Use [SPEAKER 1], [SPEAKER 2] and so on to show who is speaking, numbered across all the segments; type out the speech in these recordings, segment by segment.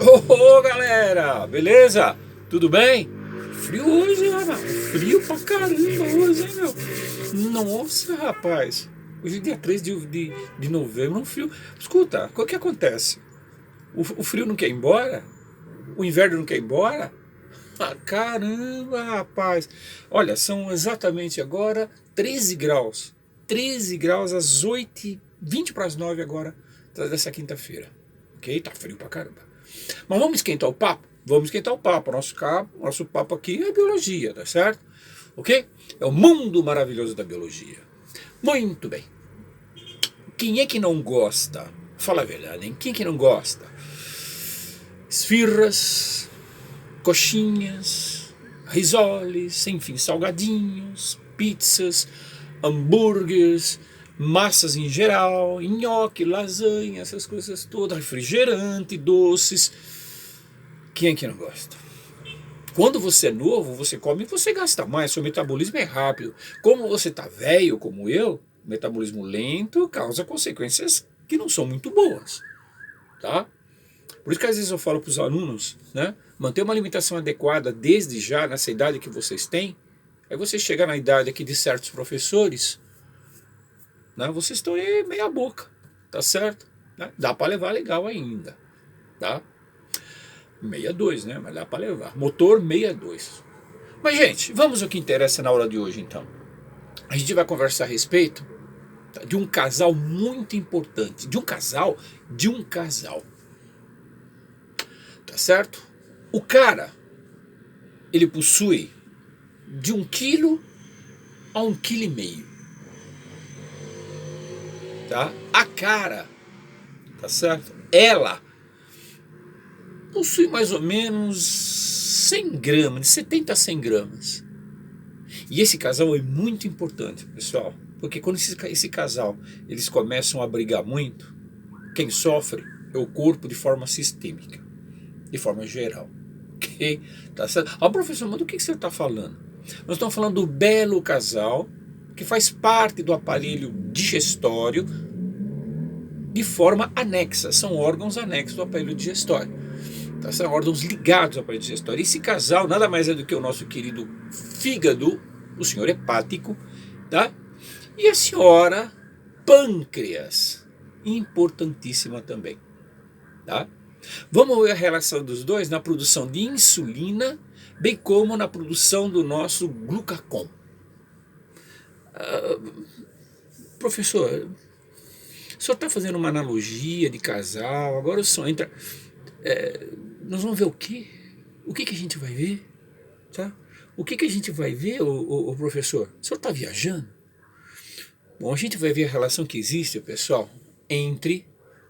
[SPEAKER 1] Ô, galera, beleza? Tudo bem? Frio hoje, Ana. Frio pra caramba hoje, hein, meu? Nossa, rapaz. Hoje é dia 3 de novembro, um frio. Escuta, o que acontece? O frio não quer ir embora? O inverno não quer ir embora? Ah, caramba, rapaz. Olha, são exatamente agora 13 graus. 13 graus às 8h20 para as 9 agora dessa quinta-feira. Ok? Tá frio pra caramba. Mas vamos esquentar o papo? Vamos esquentar o papo. Nosso papo aqui é biologia, tá certo? Ok? É o mundo maravilhoso da biologia. Muito bem. Quem é que não gosta? Fala a verdade, hein? Quem é que não gosta? Esfirras, coxinhas, risoles, enfim, salgadinhos, pizzas, hambúrgueres, massas em geral, nhoque, lasanha, essas coisas todas, refrigerante, doces. Quem é que não gosta? Quando você é novo, você come e você gasta mais, seu metabolismo é rápido. Como você está velho, como eu, metabolismo lento causa consequências que não são muito boas, tá? Por isso que às vezes eu falo para os alunos, né? Manter uma alimentação adequada desde já, nessa idade que vocês têm, aí você chega na idade aqui de certos professores, né? Vocês estão aí meia boca, tá certo? Né? Dá para levar legal ainda, tá? 62, né? Mas dá para levar. Motor 62. Mas, gente, vamos ao que interessa na aula de hoje, então. A gente vai conversar a respeito de um casal muito importante. De um casal. Tá certo? O cara, ele possui de 1 quilo a 1,5 kg. Tá? A cara, tá certo? Ela possui mais ou menos 100 gramas, de 70 a 100 gramas. E esse casal é muito importante, pessoal, porque quando esse casal eles começam a brigar muito, quem sofre é o corpo de forma sistêmica, de forma geral. Ok? Tá certo? Ah, professor, mas do que você está falando? Nós estamos falando do belo casal que faz parte do aparelho digestório de forma anexa, são órgãos anexos do aparelho digestório. Tá? São órgãos ligados ao aparelho digestório. Esse casal nada mais é do que o nosso querido fígado, o senhor hepático, tá? E a senhora pâncreas, importantíssima também. Tá? Vamos ver a relação dos dois na produção de insulina, bem como na produção do nosso glucagon. Ah, professor, o senhor está fazendo uma analogia de casal, agora o senhor entra. Nós vamos ver o quê? O que a gente vai ver? Tá? O que a gente vai ver, o professor? O senhor está viajando? Bom, a gente vai ver a relação que existe, pessoal, entre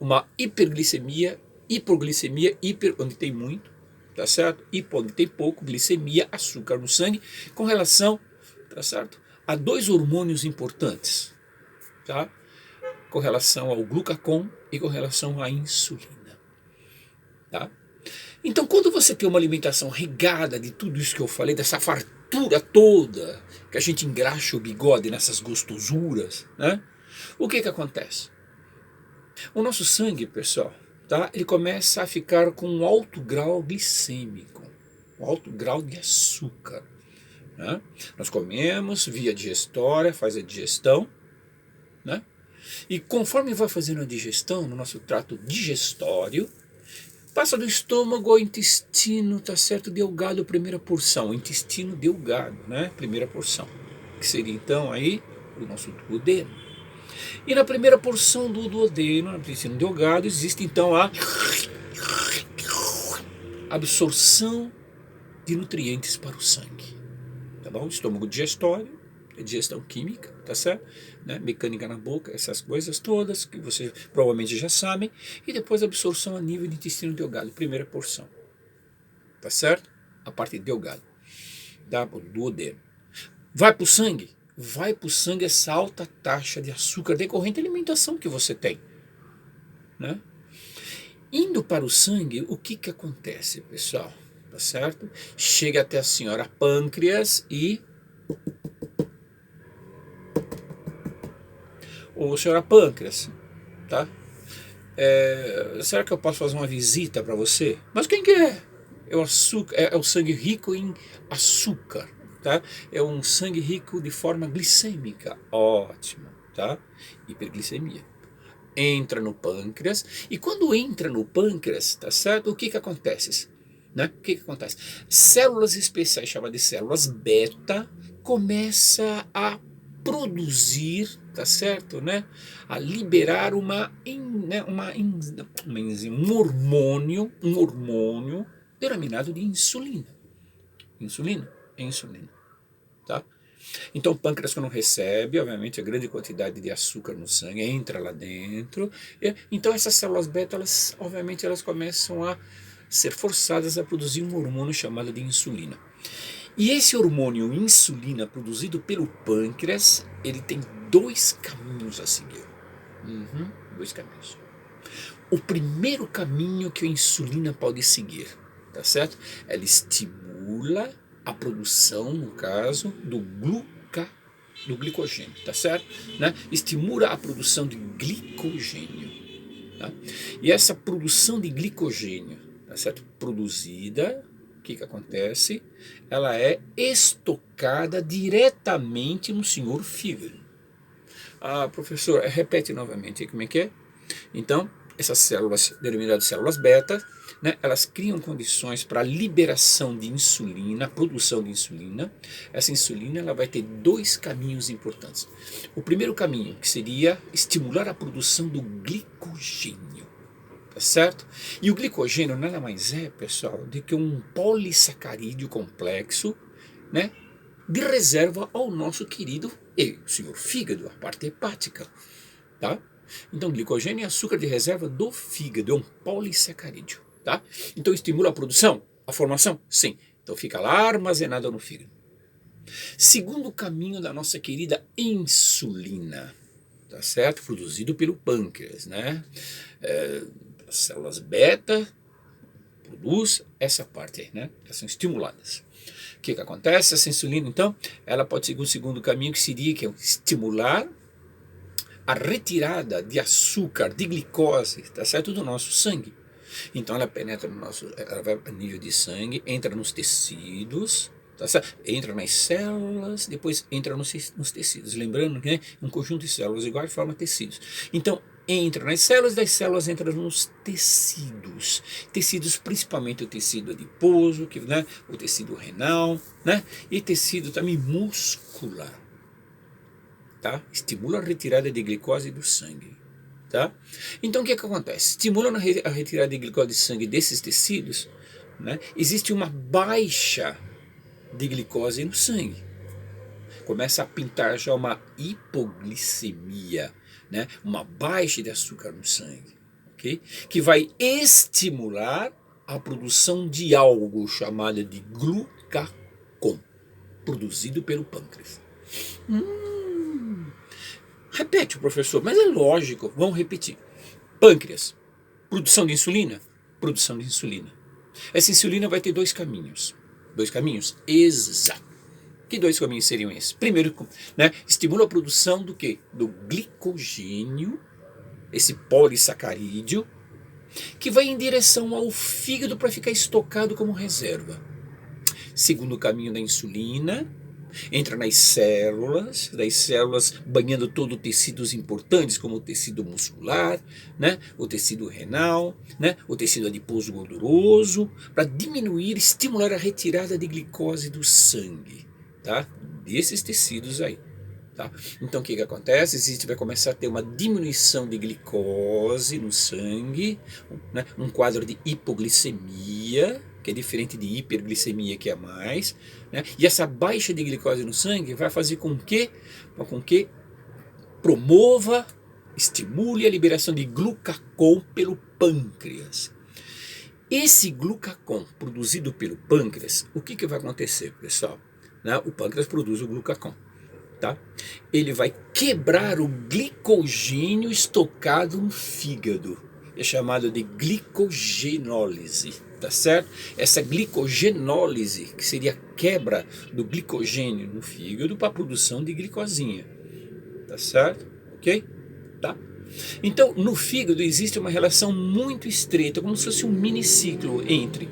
[SPEAKER 1] uma hiperglicemia, hipoglicemia, onde tem muito, tá certo? Hipo, onde tem pouco, glicemia, açúcar no sangue, com relação, tá certo? A dois hormônios importantes, tá? Com relação ao glucagon e com relação à insulina, tá? Então, quando você tem uma alimentação regada de tudo isso que eu falei, dessa fartura toda, que a gente engraxa o bigode nessas gostosuras, né? O que acontece? O nosso sangue, pessoal, tá? Ele começa a ficar com um alto grau glicêmico, um alto grau de açúcar, né? Nós comemos via digestória, faz a digestão, né? E conforme vai fazendo a digestão no nosso trato digestório, passa do estômago ao intestino, tá certo? Delgado, primeira porção. Intestino delgado, né? Primeira porção. Que seria então aí o nosso duodeno. E na primeira porção do duodeno, no intestino delgado, existe então a absorção de nutrientes para o sangue. Tá bom? Estômago digestório, digestão química, tá certo? Né? Mecânica na boca, essas coisas todas que vocês provavelmente já sabem. E depois a absorção a nível de intestino delgado, primeira porção. Tá certo? A parte delgada, tá? O duodeno. Vai para o sangue? Vai para o sangue essa alta taxa de açúcar decorrente da alimentação que você tem, né? Indo para o sangue, o que acontece, pessoal? Tá certo? Chega até a senhora pâncreas e ou senhora pâncreas, tá? será que eu posso fazer uma visita para você? Mas quem que é? É o açúcar, é o sangue rico em açúcar, tá? É um sangue rico de forma glicêmica, ótimo, tá? Hiperglicemia. Entra no pâncreas, e quando entra no pâncreas, tá certo? O que que acontece? Né? O que que acontece? Células especiais chamadas de células beta começa a produzir, tá certo, né? A liberar uma enzima, um hormônio denominado de insulina. Insulina? É insulina, tá? Então o pâncreas, quando recebe, obviamente, a grande quantidade de açúcar no sangue entra lá dentro, então essas células beta, obviamente, elas começam a ser forçadas a produzir um hormônio chamado de insulina. E esse hormônio insulina produzido pelo pâncreas, ele tem dois caminhos a seguir. Dois caminhos. O primeiro caminho que a insulina pode seguir, tá certo? Ela estimula a produção, no caso, do glicogênio, tá certo? Né? Estimula a produção de glicogênio. Tá? E essa produção de glicogênio, tá certo? Produzida, o que que acontece? Ela é estocada diretamente no senhor fígado. Ah, professor, repete novamente como é que é? Então, essas células, denominadas células beta, né, elas criam condições para a liberação de insulina, a produção de insulina. Essa insulina ela vai ter dois caminhos importantes. O primeiro caminho, que seria estimular a produção do glicogênio, tá certo? E o glicogênio nada mais é, pessoal, do que um polissacarídeo complexo, né, de reserva ao nosso querido senhor fígado, a parte hepática, tá? Então, glicogênio é açúcar de reserva do fígado, é um polissacarídeo, tá? Então, estimula a produção, a formação? Sim. Então, fica lá armazenado no fígado. Segundo caminho da nossa querida insulina, tá certo? Produzido pelo pâncreas, né? As células beta produz essa parte aí, né? Elas são estimuladas. O que que acontece? Essa insulina, então, ela pode seguir um segundo caminho que seria que é estimular a retirada de açúcar, de glicose, tá certo, do nosso sangue. Então ela penetra no nosso, ela vai a nível de sangue, entra nos tecidos, tá certo? Entra nas células, depois entra nos tecidos. Lembrando que, né, um conjunto de células iguais forma tecidos. Então entra nas células, das células entra nos tecidos. Tecidos, principalmente o tecido adiposo, que, né, o tecido renal, né, e tecido também muscular. Tá? Estimula a retirada de glicose do sangue. Tá? Então o que acontece? Estimula a retirada de glicose do sangue desses tecidos, né? Existe uma baixa de glicose no sangue. Começa a pintar já uma hipoglicemia, né? Uma baixa de açúcar no sangue, okay? Que vai estimular a produção de algo chamado de glucagon, produzido pelo pâncreas. Repete, professor, mas é lógico, vamos repetir. Pâncreas, produção de insulina? Produção de insulina. Essa insulina vai ter dois caminhos. Dois caminhos? Exato. Que dois caminhos seriam esses? Primeiro, né, estimula a produção do quê? Do glicogênio, esse polissacarídeo, que vai em direção ao fígado para ficar estocado como reserva. Segundo caminho da insulina, entra nas células, das células banhando todo o tecidos importantes, como o tecido muscular, né, o tecido renal, né, o tecido adiposo gorduroso, para diminuir, estimular a retirada de glicose do sangue, tá, desses tecidos aí. Tá? Então o que acontece? A gente vai começar a ter uma diminuição de glicose no sangue, né? Um quadro de hipoglicemia, que é diferente de hiperglicemia, que é mais, né? E essa baixa de glicose no sangue vai fazer com que promova, estimule a liberação de glucagon pelo pâncreas. Esse glucagon produzido pelo pâncreas, o que vai acontecer, pessoal? Né? O pâncreas produz o glucagon. Tá? Ele vai quebrar o glicogênio estocado no fígado. É chamado de glicogenólise, tá certo? Essa glicogenólise, que seria a quebra do glicogênio no fígado para a produção de glicosinha, tá certo? Ok? Tá? Então, no fígado existe uma relação muito estreita, como se fosse um miniciclo entre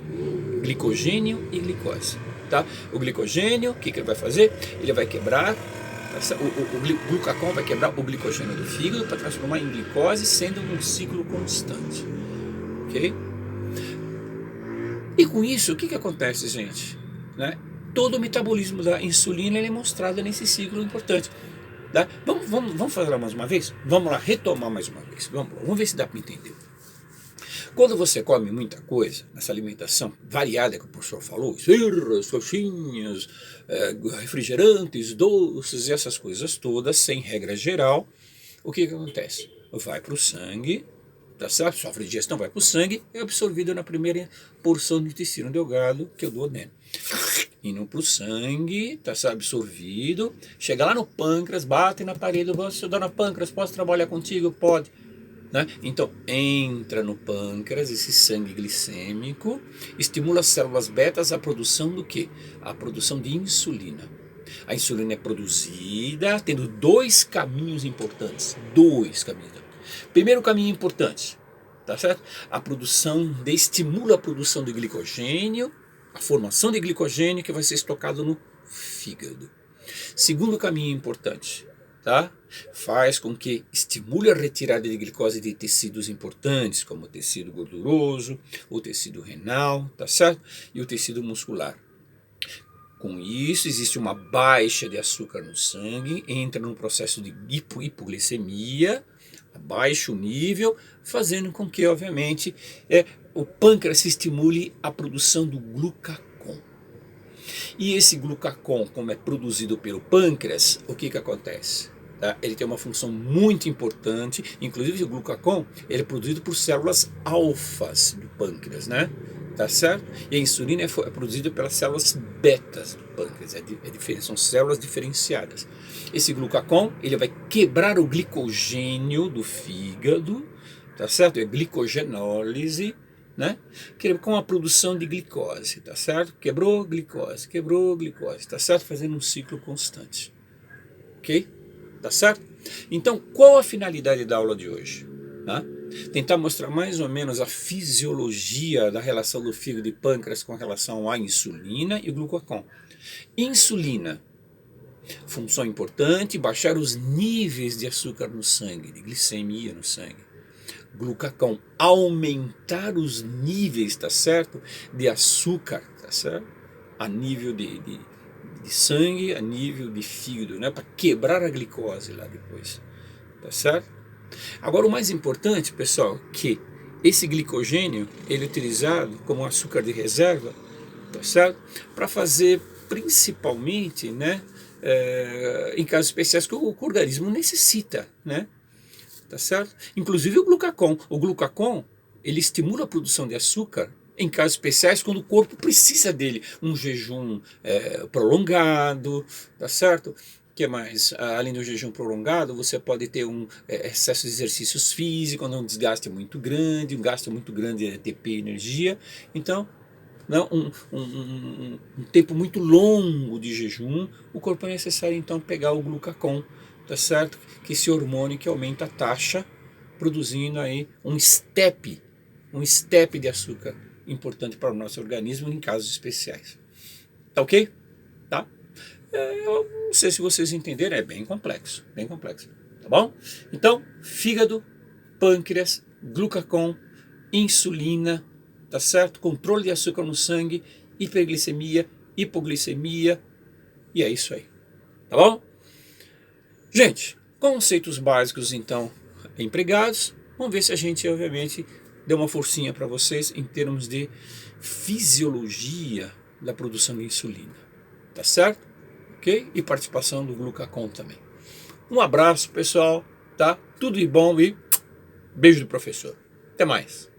[SPEAKER 1] glicogênio e glicose. Tá? O glicogênio, o que ele vai fazer? Ele vai quebrar, o glucagon vai quebrar o glicogênio do fígado para transformar em glicose, sendo um ciclo constante. Ok? E com isso, o que acontece, gente? Né? Todo o metabolismo da insulina ele é mostrado nesse ciclo importante. Tá? Vamos fazer lá mais uma vez? Vamos lá, retomar mais uma vez. Vamos ver se dá para entender. Quando você come muita coisa, nessa alimentação variada que o professor falou, esfirras, coxinhas, refrigerantes, doces e essas coisas todas, sem regra geral, o que acontece? Vai para o sangue, tá certo? Sofre digestão, vai para o sangue, é absorvido na primeira porção do intestino delgado, que é o duodeno. Indo para o sangue, está absorvido, chega lá no pâncreas, bate na parede, você, dona Pâncreas, posso trabalhar contigo? Pode. Né? Então, entra no pâncreas esse sangue glicêmico, estimula as células betas a produção do quê? A produção de insulina. A insulina é produzida tendo dois caminhos importantes. Primeiro caminho importante, tá certo? Estimula a produção de glicogênio, a formação de glicogênio que vai ser estocado no fígado. Segundo caminho importante, tá? Faz com que estimule a retirada de glicose de tecidos importantes, como o tecido gorduroso, o tecido renal, tá certo? E o tecido muscular. Com isso, existe uma baixa de açúcar no sangue, entra num processo de hipoglicemia, abaixa o nível, fazendo com que, obviamente, o pâncreas estimule a produção do glucagon. E esse glucagon, como é produzido pelo pâncreas, o que acontece? Tá? Ele tem uma função muito importante, inclusive o glucagon ele é produzido por células alfas do pâncreas, né? Tá certo? E a insulina é produzida pelas células betas do pâncreas, são células diferenciadas. Esse glucagon ele vai quebrar o glicogênio do fígado, tá certo? É glicogenólise, né? Com a produção de glicose, tá certo? Quebrou glicose, tá certo? Fazendo um ciclo constante, ok? Tá certo? Então, qual a finalidade da aula de hoje? Tá? Tentar mostrar mais ou menos a fisiologia da relação do fígado e pâncreas com relação à insulina e o glucagon. Insulina, função importante, baixar os níveis de açúcar no sangue, de glicemia no sangue. Glucagon, aumentar os níveis, tá certo? De açúcar, tá certo? A nível de sangue, a nível de fígado, né? Para quebrar a glicose lá depois, tá certo? Agora o mais importante, pessoal, que esse glicogênio ele é utilizado como açúcar de reserva, tá certo? Para fazer principalmente, né? Em casos especiais que o organismo necessita, né? Tá certo? Inclusive o glucagon, ele estimula a produção de açúcar em casos especiais quando o corpo precisa dele, um jejum prolongado, tá certo? Que mais? Além do jejum prolongado, você pode ter um excesso de exercícios físicos, um desgaste muito grande, um gasto muito grande de ATP e energia. Então, não, um tempo muito longo de jejum, o corpo é necessário então pegar o glucagon, tá certo? Que esse hormônio que aumenta a taxa, produzindo aí um step de açúcar importante para o nosso organismo em casos especiais. Tá ok? Tá? Eu não sei se vocês entenderam, é bem complexo, tá bom? Então, fígado, pâncreas, glucagon, insulina, tá certo? Controle de açúcar no sangue, hiperglicemia, hipoglicemia, e é isso aí, tá bom? Gente, conceitos básicos então empregados, vamos ver se a gente obviamente deu uma forcinha para vocês em termos de fisiologia da produção de insulina, tá certo? Ok? E participação do glucagon também. Um abraço pessoal, tá? Tudo de bom e beijo do professor. Até mais.